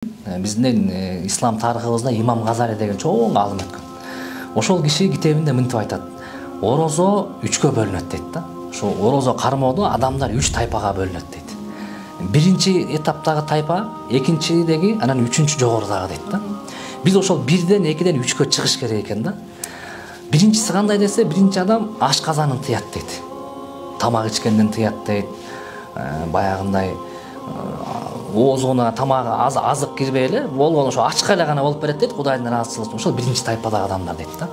биздин ислам тарыхыбызда имам Газали деген чоң аалым өткөн. Ошол киши китебинде мынтип айтат: орозо 3кө бөлүнөт дейт да. Ошо орозо кармоодо адамдар 3 тайпага бөлүнөт дейт. Биринчи этаптагы тайпа, экинчидеги, анан үчүнчү жогорудагы дейт да. Биз ошол 1ден 2ден 3кө чыгыш керек экен да. Биринчиси кандай десе, биринчи адам ашказанын тыят дейт. Тамак ичкенден тыят дейт. Баягындай оозуна тамагы азык кирбей эле болгон ошо ачка эле гана болуп берет дейт, Кудайдын ыраазычылыгы үчүн. Ошол биринчи тайпадагы адамдар дейт да.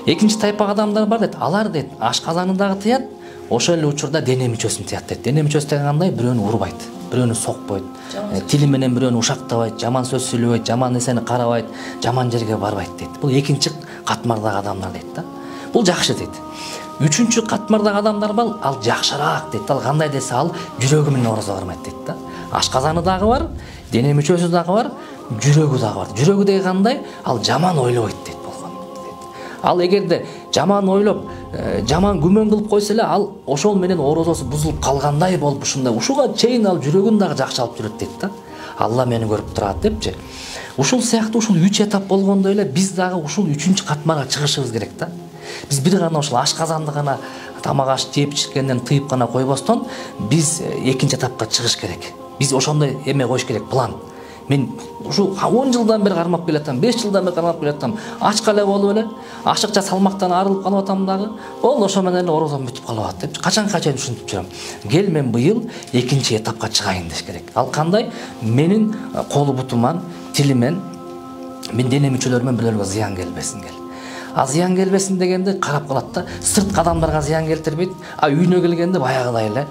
Экинчи тайпага адамдар бар дейт. Алар дейт ашказанын дагы тыят, ошол эле учурда дене мүчөсүн тыят дейт. Дене мүчөсү деген кандай? Бирөөнү урбайт, бирөөнү сокпойт, тили менен бирөөнү ушактабайт, жаман сөз сүйлөбөйт, жаман нерсени карабайт, жаман жерге барбайт дейт. Бул экинчи катмардагы адамдар дейт да. Бул жакшы дейт. Үчүнчү катмардагы адамдар бар, ал жакшыраак дейт. Ал кандай десе, ал жүрөгү менен орозо кармайт дейт да. Ашказаны дагы бар, дене мүчөсү дагы бар, жүрөгү дагы бар. Жүрөгү деген кандай? Ал жаман ойлобойт дейт болгон дейт. Ал эгерде жаман ойлоп, жаман күмөн кылып койсо эле, ал ошол менен орозосу бузулуп калгандай болуп, ушуга чейин ал жүрөгүн дагы жакшы алып жүрөт дейт да. Алла мени көрүп турат депчи. Ушул сыяктуу ушул 3 этап болгондой эле биз дагы ушул 3-чү катмарга чыгышыбыз керек да. Биз бир гана ушул ашказанды гана тамак аш жеп ичкенден тыйып гана койбостон, биз экинчи этапка чыгыш керек. Биз ошондой эме коюш керек, план. Мен ушу 10 жылдан бери кармап келатам, 5 жылдан бери кармап келатам. Ачка эле болуп эле, ашыкча салмактан арылып калып атам дагы. Ол ошо менен эле орозом бүтүп калып атат деп. Качанга чейин ушинтип жүрөм. Кел мен быйыл экинчи этапка чыгайын деш керек. Ал кандай? Менин колу бутуман, тилимен, мен дене мүчөлөрүмөн бирөөлгө зыян келбесин кел. А зыян келбесин дегенде карап калат да, сырт адамдарга зыян келтирбейт. А үйүнө келгенде баягыдай эле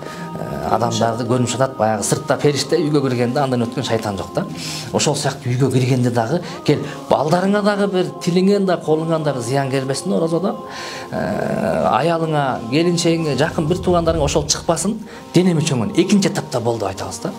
адамдарды көрүнүп жатат, баягы сыртта периште, үйгө киргенде андан өткөн шайтан жок да. Ошол сыяктуу үйгө киргенде дагы кел, балдарыңа дагы бир, тилиңен да, колуңан дагы зыян келбесин орозодо. Аялыңа, келинчегиңе, жакын бир туугандарыңа ошол чыкпасын, дене мүчөңөн экинчи этапта болду айтабыз да.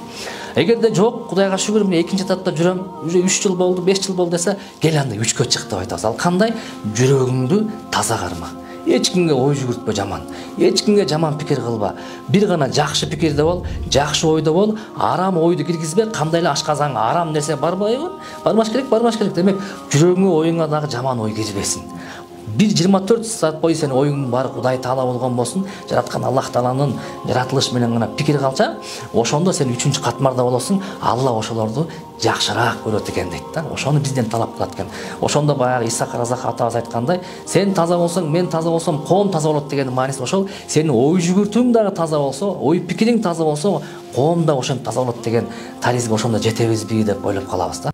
Эгерде жок, Кудайга шүгүр, мен экинчи этапта жүрөм, уже 3 жыл болду, 5 жыл болду десе, кел анда 3кө чык деп айтабыз. Ал кандай? Жүрөгүңдү таза карма. Эч кимге ой жүгүртпө жаман. Эч кимге жаман пикир кылба. Бир гана жакшы пикирде бол, жакшы ойдо бол, арам ойду киргизбе. Кандай эле ашказаңга арам нерсе барбайбы? Бармаш керек. Демек, жүрөгүңө, оюңа дагы жаман ой кирбесин. 24 саат бою сен оюңдун баары Кудай Таала болгон болсун, жараткан Аллах Тааланын жаратылышы менен гана пикир калча, ошондо сен 3-чү катмарда болосуң, Алла ошолорду жакшыраак көрөт экен дейт да. Ошону бизден талап кылат экен. Ошондо баягы Иса Каразак атабыз айткандай, сен таза болсоң, мен таза болсом, коом таза болот деген мааниси ошол. Сенин ой жүгүртүүң дагы таза болсо, ой пикириң таза болсо, коом да ошентип таза болот деген таризге ошондо жетебизби деп ойлоп калабыз да.